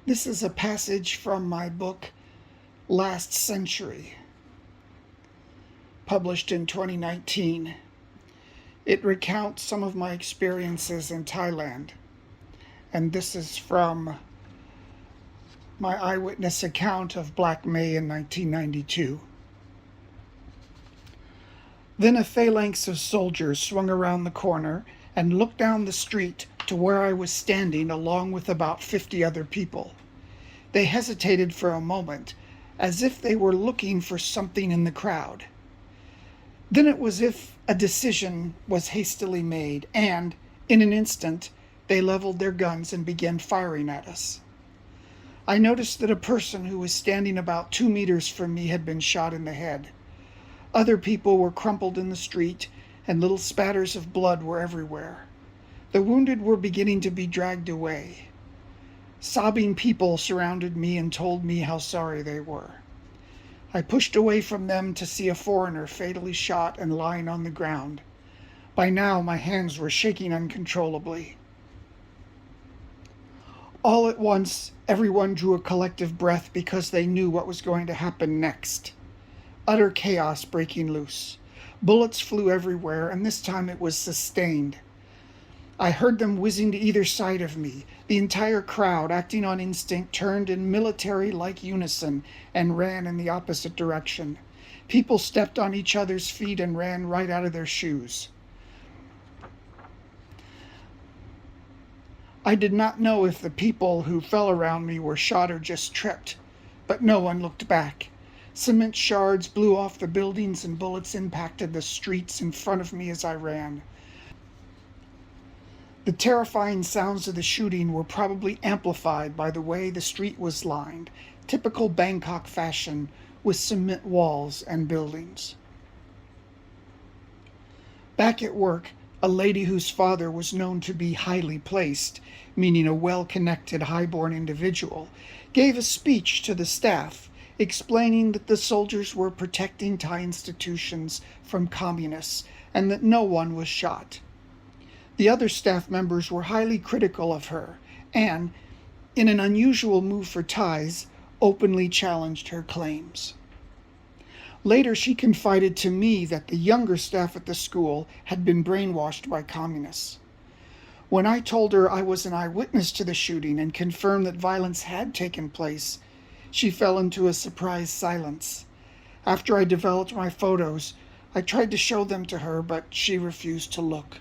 This is a passage from my book, Last Century, published in 2019. It recounts some of my experiences in Thailand, and this is from my eyewitness account of Black May in 1992. Then a phalanx of soldiers swung around the corner and looked down the street to where I was standing along with about 50 other people. They hesitated for a moment, as if they were looking for something in the crowd. Then it was as if a decision was hastily made, and, in an instant, they leveled their guns and began firing at us. I noticed that a person who was standing about 2 meters from me had been shot in the head. Other people were crumpled in the street, and little spatters of blood were everywhere. The wounded were beginning to be dragged away. Sobbing people surrounded me and told me how sorry they were. I pushed away from them to see a foreigner fatally shot and lying on the ground. By now my hands were shaking uncontrollably. All at once, everyone drew a collective breath because they knew what was going to happen next. Utter chaos breaking loose. Bullets flew everywhere, and this time it was sustained. I heard them whizzing to either side of me. The entire crowd, acting on instinct, turned in military-like unison and ran in the opposite direction. People stepped on each other's feet and ran right out of their shoes. I did not know if the people who fell around me were shot or just tripped, but no one looked back. Cement shards blew off the buildings and bullets impacted the streets in front of me as I ran. The terrifying sounds of the shooting were probably amplified by the way the street was lined, typical Bangkok fashion, with cement walls and buildings. Back at work, a lady whose father was known to be highly placed, meaning a well-connected, high-born individual, gave a speech to the staff, explaining that the soldiers were protecting Thai institutions from communists and that no one was shot. The other staff members were highly critical of her and, in an unusual move for Thais, openly challenged her claims. Later, she confided to me that the younger staff at the school had been brainwashed by communists. When I told her I was an eyewitness to the shooting and confirmed that violence had taken place, she fell into a surprised silence. After I developed my photos, I tried to show them to her, but she refused to look.